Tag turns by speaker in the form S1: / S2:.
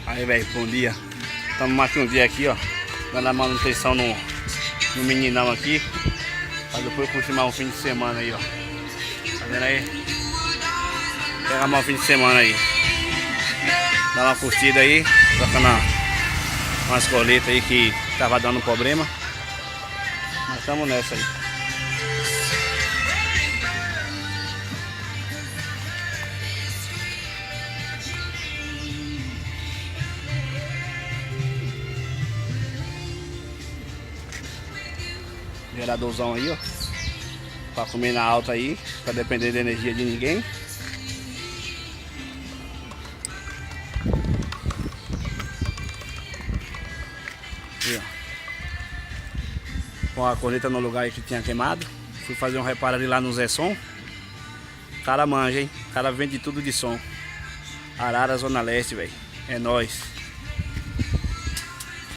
S1: Aí, velho, bom dia. Estamos mais que um dia aqui, ó, dando a manutenção no meninão aqui, pra depois continuar um fim de semana aí, ó. Tá vendo aí? Pegar mais um fim de semana aí. Dá uma curtida aí, trocando umas coletas aí que tava dando problema. Mas estamos nessa aí. Geradorzão aí, ó, pra comer na alta aí, pra depender da energia de ninguém. Aí, ó. Com a colheita no lugar aí que tinha queimado. Fui fazer um reparo ali lá no Zé Som. O cara manja, hein? O cara vende tudo de som. Arara, Zona Leste, velho. É nóis.